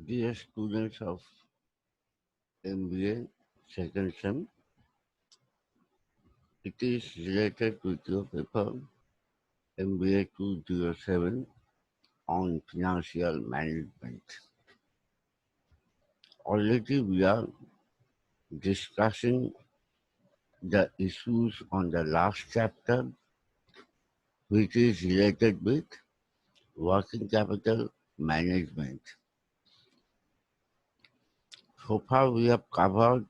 Dear students of MBA second sem, it is related with your paper MBA 207 on financial management. Already we are discussing the issues on the last chapter, which is related with working capital management. So far we have covered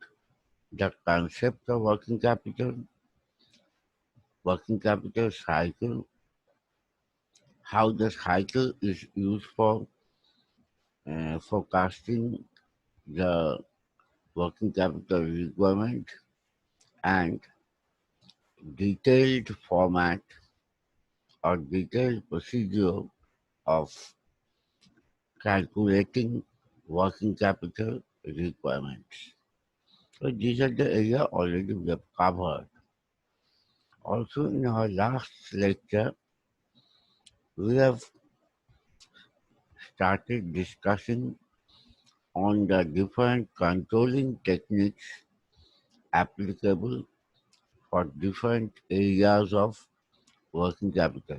the concept of working capital cycle, how the cycle is used for forecasting the working capital requirement and detailed format or detailed procedure of calculating working capital requirements. So these are the area already we have covered. Also in our last lecture, we have started discussing on the different controlling techniques applicable for different areas of working capital.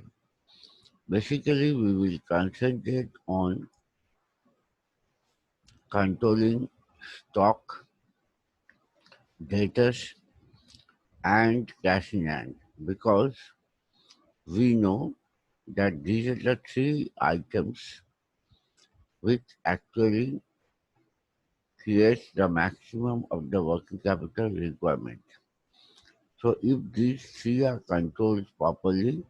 Basically, we will concentrate on controlling stock, debtors, and cash in hand because we know that these are the three items which actually creates the maximum of the working capital requirement. So if these three are controlled properly,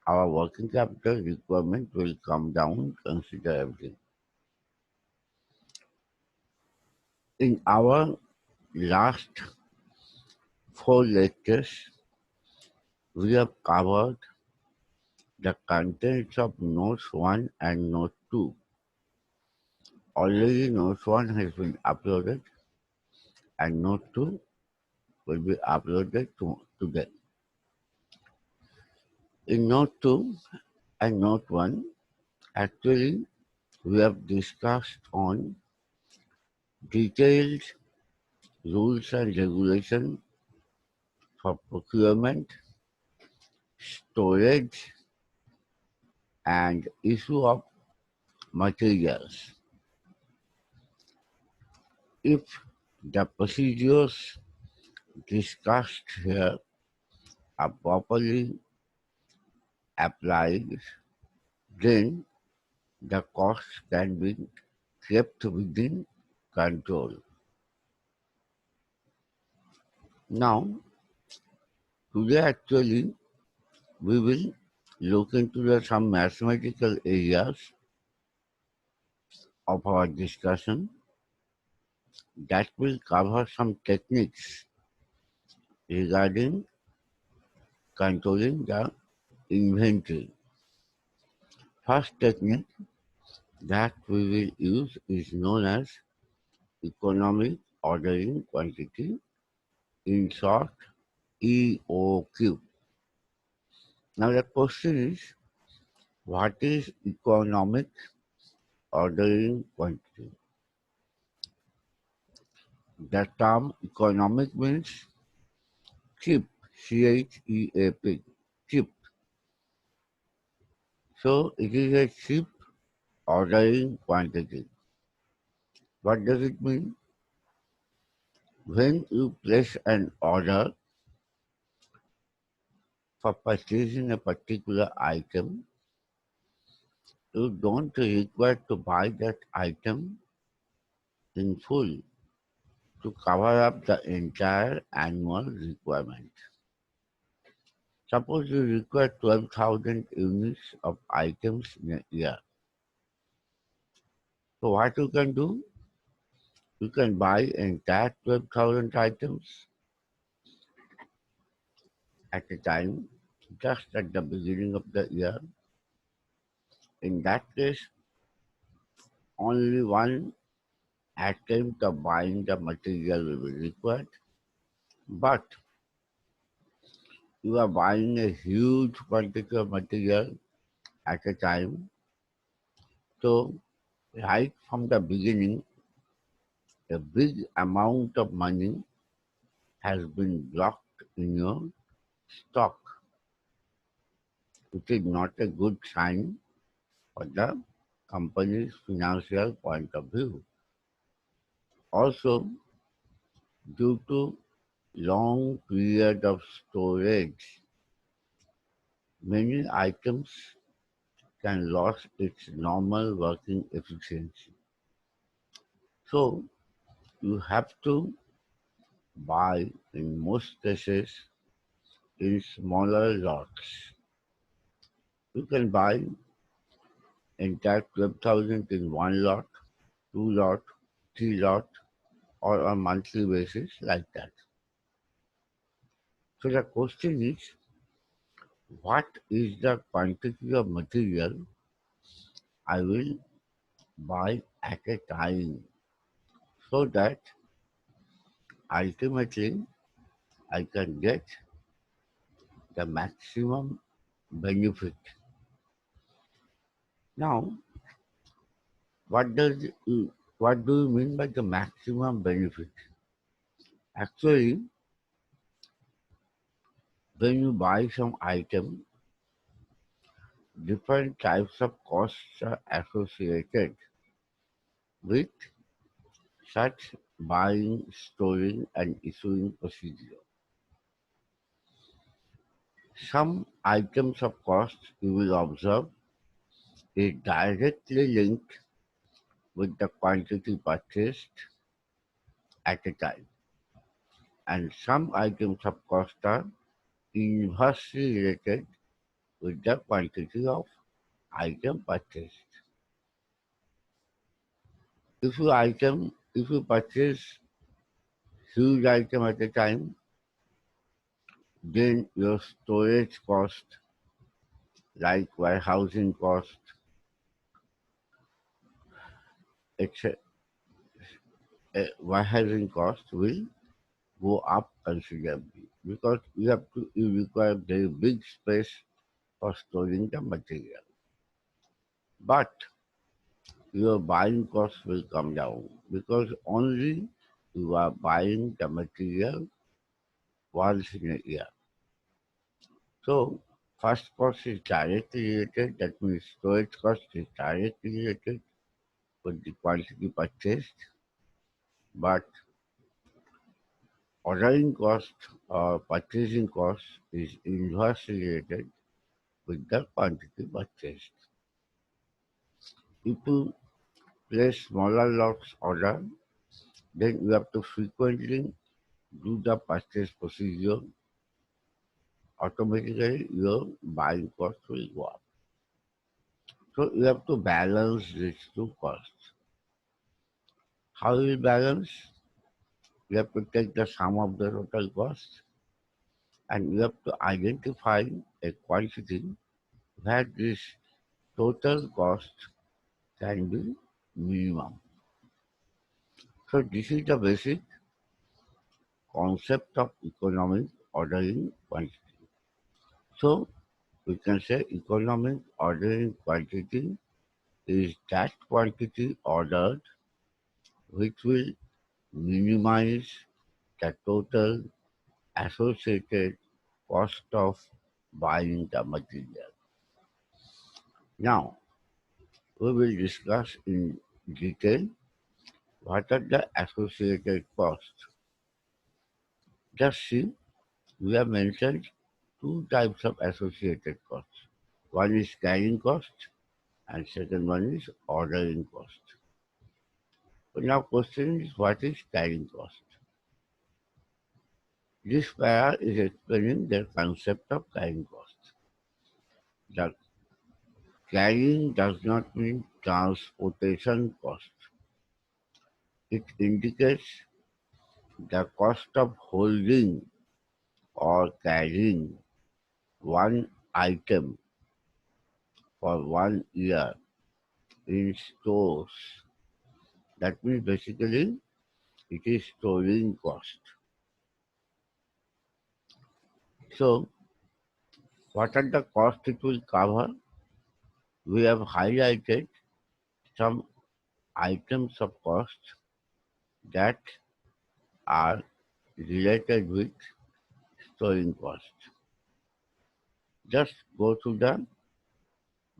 our working capital requirement will come down considerably. In our last four lectures, we have covered the contents of Notes 1 and Note 2. Already Note 1 has been uploaded and Note 2 will be uploaded today. In Note 2 and Note 1, actually we have discussed on detailed rules and regulations for procurement, storage, and issue of materials. If the procedures discussed here are properly applied, then the costs can be kept within control. Now, today actually we will look into some mathematical areas of our discussion that will cover some techniques regarding controlling the inventory. First technique that we will use is known as economic ordering quantity, in short EOQ. Now the question is, what is economic ordering quantity? The term economic means cheap, CHEAP, cheap. So it is a cheap ordering quantity. What does it mean? When you place an order for purchasing a particular item, you don't require to buy that item in full to cover up the entire annual requirement. Suppose you require 12,000 units of items in a year. So what you can do? You can buy entire 12,000 items at a time, just at the beginning of the year. In that case, only one attempt of buying the material will be required. But you are buying a huge quantity of material at a time. So Right from the beginning, a big amount of money has been blocked in your stock, which is not a good sign for the company's financial point of view. Also, due to long period of storage, many items can lose its normal working efficiency. So you have to buy in most cases in smaller lots. You can buy entire 12,000 in one lot, two lot, three lot, or on monthly basis like that. So the question is, what is the quantity of material I will buy at a time so that ultimately I can get the maximum benefit. Now, what does what do you mean by the maximum benefit? Actually, when you buy some item, different types of costs are associated with such buying, storing, and issuing procedure. Some items of cost you will observe is directly linked with the quantity purchased at a time, and some items of cost are inversely related with the quantity of item purchased. If you purchase huge item at a time, then your storage cost, like warehousing cost, etc., warehousing cost will go up considerably because you require very big space for storing the material. But your buying cost will come down because only you are buying the material once in a year. So first cost is directly related, that means storage cost is directly related with the quantity purchased, but ordering cost or purchasing cost is inversely related with the quantity purchased. If you place smaller lots order, then you have to frequently do the purchase procedure. Automatically your buying cost will go up. So you have to balance these two costs. How you will balance? You have to take the sum of the total cost and you have to identify a quantity where this total cost can be minimum. So this is the basic concept of economic ordering quantity. So we can say economic ordering quantity is that quantity ordered which will minimize the total associated cost of buying the material. Now, we will discuss in detail what are the associated costs. Just see, we have mentioned two types of associated costs. One is carrying cost and second one is ordering cost. So now question is what is carrying cost? This para is explaining the concept of carrying cost. The carrying does not mean transportation cost. It indicates the cost of holding or carrying one item for 1 year in stores. That means basically it is storing cost. So what are the costs it will cover? We have highlighted some items of cost that are related with storing cost. Just go to the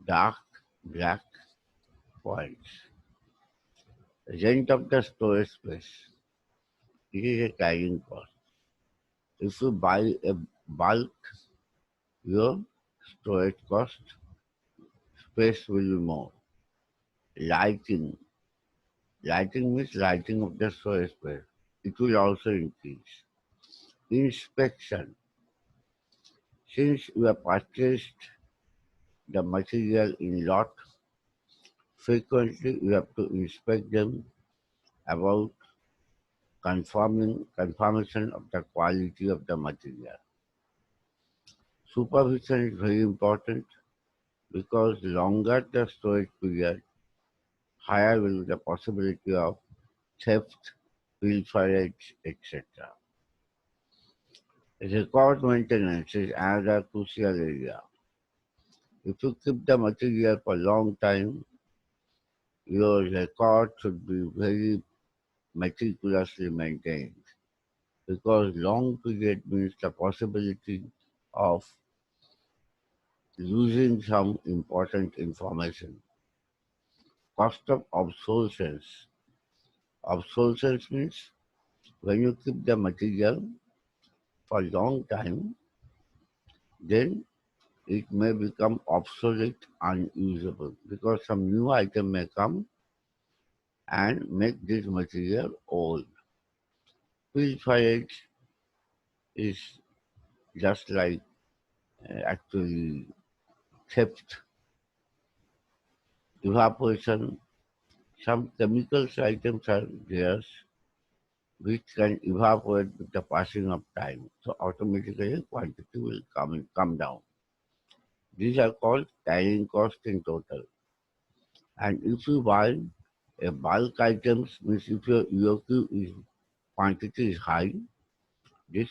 dark black points. Rent of the storage space. It is a carrying cost. If you buy a bulk, your storage cost space will be more. Lighting. Lighting means lighting of the storage space. It will also increase. Inspection. Since you have purchased the material in lot, frequently you have to inspect them about confirmation of the quality of the material. Supervision is very important because longer the storage period, higher will be the possibility of theft, pilferage, etc. Record maintenance is another crucial area. If you keep the material for a long time, your record should be very meticulously maintained because long period means the possibility of losing some important information. Cost of obsolescence. Obsolescence means when you keep the material for a long time, then it may become obsolete, unusable because some new item may come and make this material old. Pilferage is just like actually theft, evaporation. Some chemicals items are there which can evaporate with the passing of time. So automatically quantity will come down. These are called carrying cost in total. And if you buy a bulk items, means if your EOQ is quantity is high, this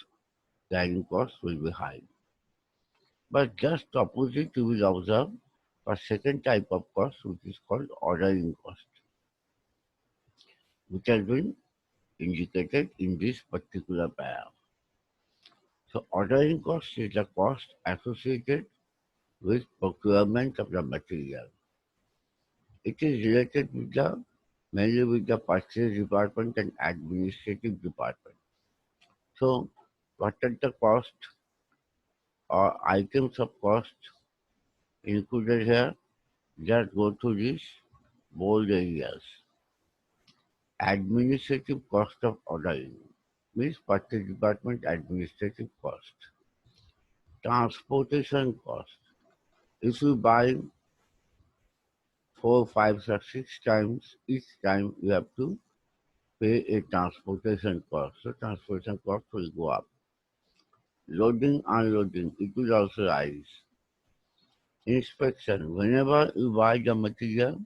carrying cost will be high. But just opposite you will observe a second type of cost which is called ordering cost, which has been indicated in this particular paragraph. So ordering cost is the cost associated with procurement of the material. It is related with the mainly with the purchase department and administrative department. So what are the cost or items of cost included here? Just go to these bold areas. Administrative cost of ordering means purchase department administrative cost. Transportation cost. If you buy four, five, or six times, each time you have to pay a transportation cost. So transportation cost will go up. Loading, unloading, it will also rise. Inspection. Whenever you buy the material,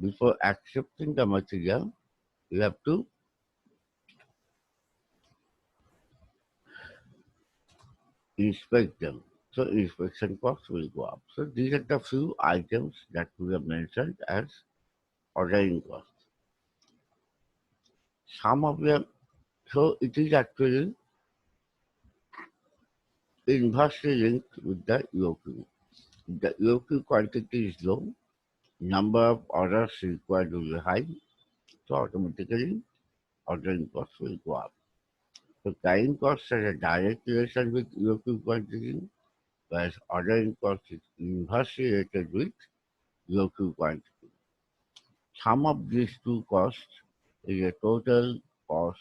before accepting the material, you have to inspect them. So inspection costs will go up. So these are the few items that we have mentioned as ordering costs. Some of them, so it is actually inversely linked with the EOQ. The EOQ quantity is low, number of orders required will be high, so automatically ordering costs will go up. So carrying costs has a direct relation with EOQ quantity, whereas ordering costs is inversely related with EOQ quantity. Sum of these two costs is a total cost.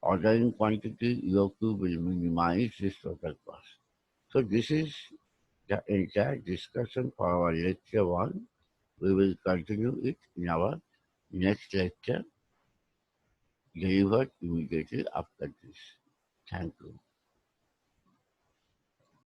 Ordering quantity EOQ will minimize this total cost. So this is the entire discussion for our lecture 1. We will continue it in our next lecture delivered immediately after this. Thank you.